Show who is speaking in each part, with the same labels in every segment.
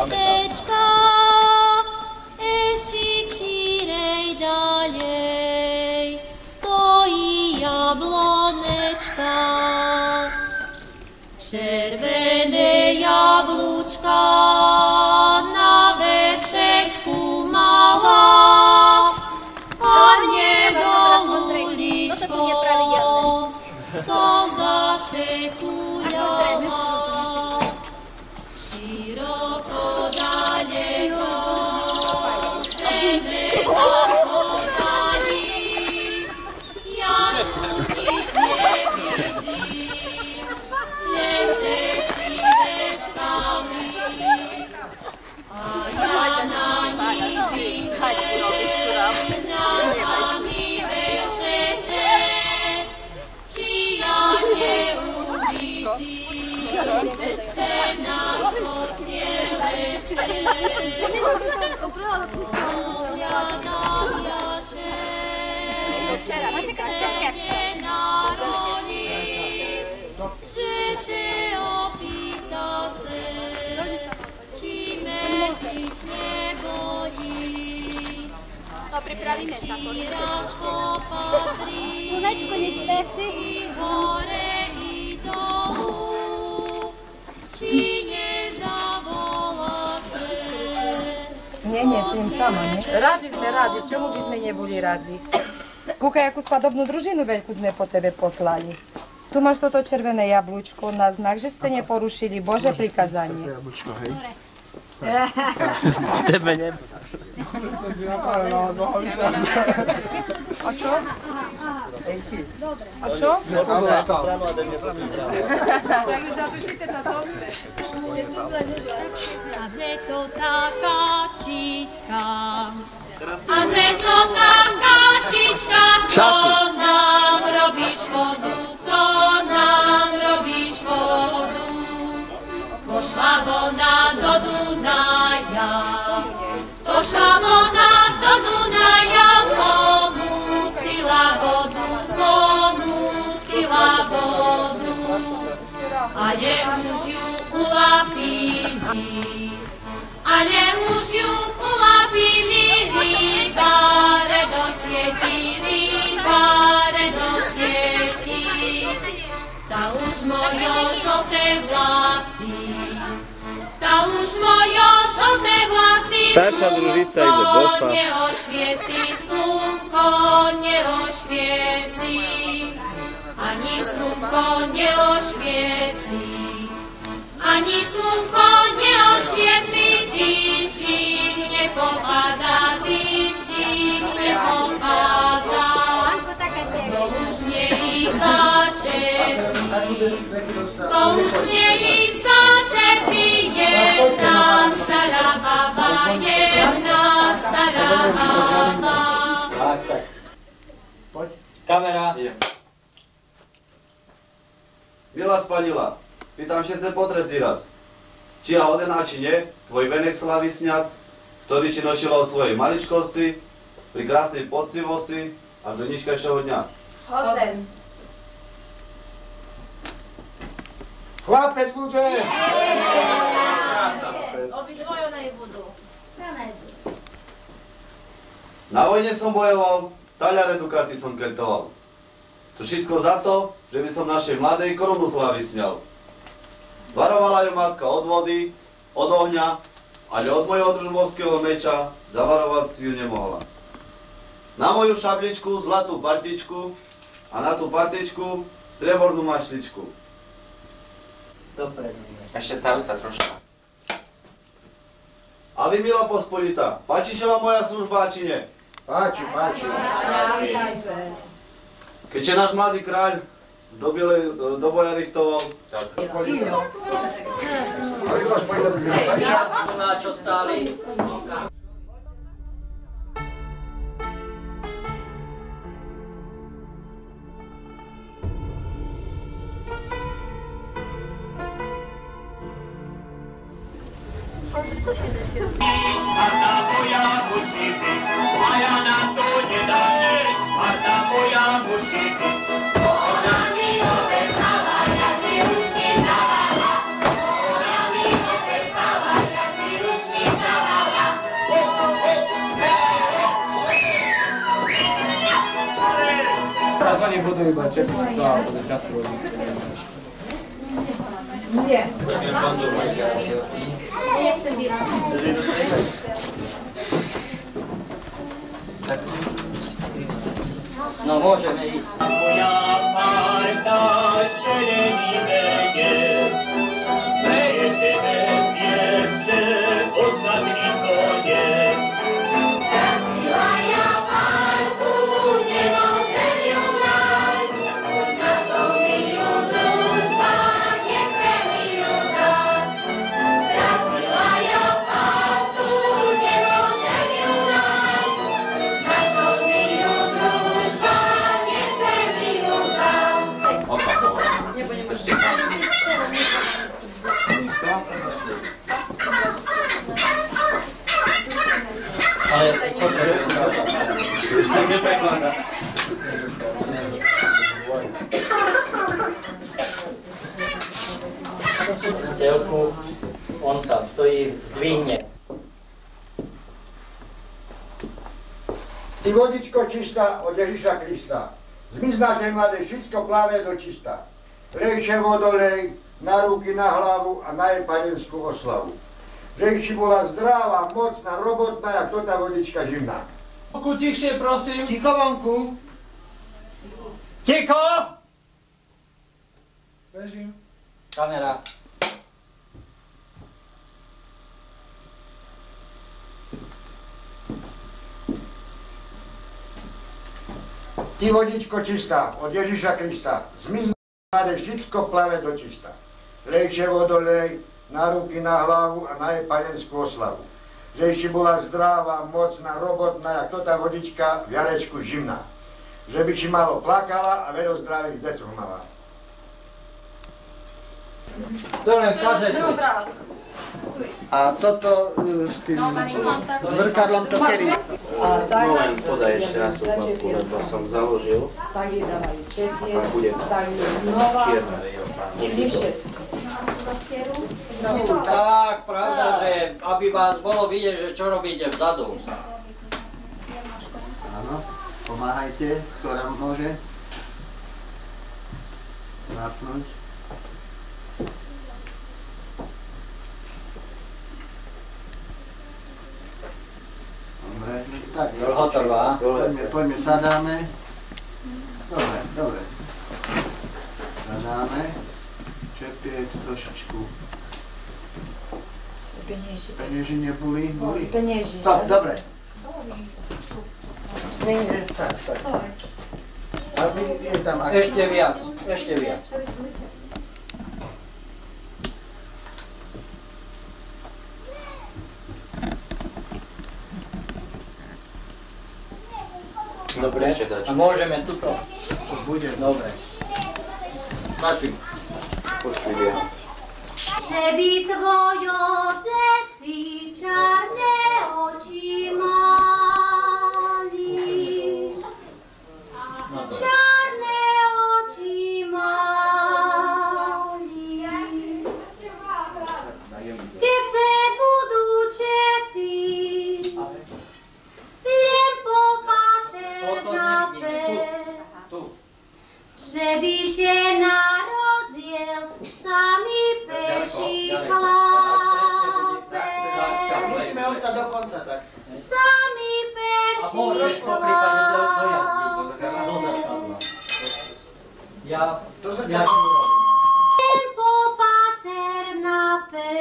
Speaker 1: lístečka, ešte šírej ďalej stojí jablonečka. Červené jablúčka na veršečku mala, a mne dolu uličkou slza šekuľala. Široko daleko sebe podali, ja tu nič nevidím, len te šivé skaly, a ja na nich vidím na zemi veršeček, či ja neuvidím ten náš kostieleček. Ohľadám jašek, či stane narodí, že še opýta se, či me nič nebolí. Či raz popatrí i hore i dolu, či nezavoláte.
Speaker 2: Nie, tým sama, nie? Rádi sme rádi, čomu by sme neboli rádi? Kúkaj, akú svadobnú družinu veľkú sme po tebe poslali. Tu máš toto červené jablúčko na znak, že ste neporušili Bože prikazanie.
Speaker 3: Jablúčko, hej?
Speaker 4: Tebe ne.
Speaker 3: Som si napadal na nohavice.
Speaker 2: A čo? A čo? Tak ju zatušíte tá toste.
Speaker 1: A ze to taká čička, a ze to taká čička, co nám robíš vodu, co nám robíš vodu. Pošla vona do Dunaja, pošla vona do Dunaja, pomúcila vodu, ale už ju ulapili, ale už ju ulapili, rybáre do sieti, tá už mojo žlté vlasy, tá už mojo žlté vlasy,
Speaker 4: Staršia družica ide bosa.
Speaker 1: Slnko neošvieci, ani slnko neošvieci, ani slnko neošvieci, týždík nepopadá, bo už nie ich začepí, jedna stará baba,
Speaker 3: Poď.
Speaker 5: Kamera.
Speaker 6: Milá spanila, pýtam všetce potredzi raz. Či ja hodená, či nie, tvoj venek slavisňac, ktorý si nošila od svojej maličkosti, pri krásnej poctivosti, až do nižkajšieho dňa.
Speaker 2: Hoden.
Speaker 3: Chlapec bude!
Speaker 1: Obidvoje nebudú.
Speaker 6: Na vojne som bojoval, taľare dukaty som keltoval. To všetko za to, že by som našej mladej korunu slavy sňal. Varovala ju matka od vody, od ohňa, ale od mojho družbovského meča zavarovať si ju nemohla. Na moju šabličku zlatú partičku a na tú partičku strebornú mašličku.
Speaker 5: Dopredu. Ešte starosta troška.
Speaker 6: A vy, milá pospolita, páči sa vám moja služba, či nie?
Speaker 3: Páči.
Speaker 6: Keďže náš mladý kráľ do boja richtoval,
Speaker 5: Na čo stáli?
Speaker 7: Marta moja musi być, a ja na to nie dam nic. Marta moja musi być. Ona mi obiecała, jak mi już nie dawała. Ona mi obiecała, jak mi już
Speaker 8: budú iba čepica alebo desiatku.
Speaker 2: Nie.
Speaker 5: No môžeme ísť.
Speaker 7: Moja Marta šelení veje, veje tebe dziewczę, ostatni koniec.
Speaker 1: Straciła ja Martu, nie możemy ją znaleźć. Naszą miłą drużbę nie chcemy ją dać. Straciła ja Martu, nie możemy ją znaleźć. Naszą miłą drużbę nie chcemy ją dać. Nie, bo nie możesz.
Speaker 5: Ale to nie preklada. Celku, on tam stojí, zdvihne.
Speaker 9: Ty vodičko čistá od Ježiša Krista, zmiz našej mladej, všetko plavé do čista. Lejče vodolej, na ruky, na hlavu a na jej panenskú oslavu. Že ich bola zdravá, mocná, robotná, jak to tá vodička živná.
Speaker 3: Vonku tichšie, prosím. Ticho vonku.
Speaker 5: Ticho!
Speaker 3: Bežím.
Speaker 5: Kamera.
Speaker 9: Ty vodičko čistá od Ježiša Krista, zmiz našej mladej, všetko plavé do čista. Lejče vodolej, na ruky, na hlavu a na jej panenskú oslavu. Že ešte bola zdravá, mocná, robotná, jak to tá vodička v jarečku živná. Že by či malo plakala a veľa zdravých decov mala.
Speaker 5: To len kazetu.
Speaker 3: A toto s tým zrkadlom to kedy?
Speaker 2: A tak
Speaker 4: No len podaj ešte raz tú papku, lebo som založil.
Speaker 2: tak je dávajú čepiec,
Speaker 4: A tam bude
Speaker 2: tak je znova
Speaker 4: čierna.
Speaker 2: i vyššie.
Speaker 5: Tak, pravda, že aby vás bolo vidieť, že čo robíte vzadu.
Speaker 3: Áno, pomáhajte, ktorá môže zapnúť. Dobre, tak
Speaker 5: Dlho trvá.
Speaker 3: poďme, sadáme. Dobre. Sadáme. Čepiec trošičku. Penieži neboli?
Speaker 2: Penieži.
Speaker 3: Stop, dobre. Nie, tak. A je tam akčný.
Speaker 5: Ešte viac, ešte viac. Dobre, a môžeme tuto.
Speaker 3: Bude.
Speaker 5: Dobre. Stačí.
Speaker 4: Pošli ho.
Speaker 1: Żeby twoje dzieci czarne oczy mali, czarne oczy mali. Kiedy budu czepić, wiem popaternate, żeby się narodził sami persi chlapec.
Speaker 3: Musíme ostať do konca, tak.
Speaker 1: Sami
Speaker 5: A
Speaker 1: persi
Speaker 5: môžeš po prípade dojazdiť do
Speaker 1: chlapec.
Speaker 5: zrkadla. Ja
Speaker 9: Do
Speaker 5: ti
Speaker 9: zrkadla.
Speaker 5: urobím.
Speaker 1: Tempo paternate,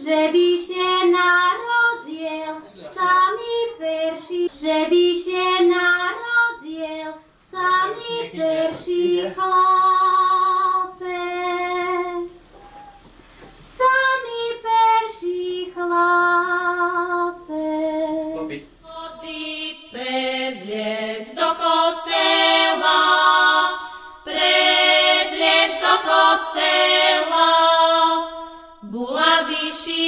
Speaker 1: żeby się narodził sami persi, żeby się narodził sami persi chlapec. Sami persi chlapec. Chodzić bez les do kościoła, prez les do kościoła, była by się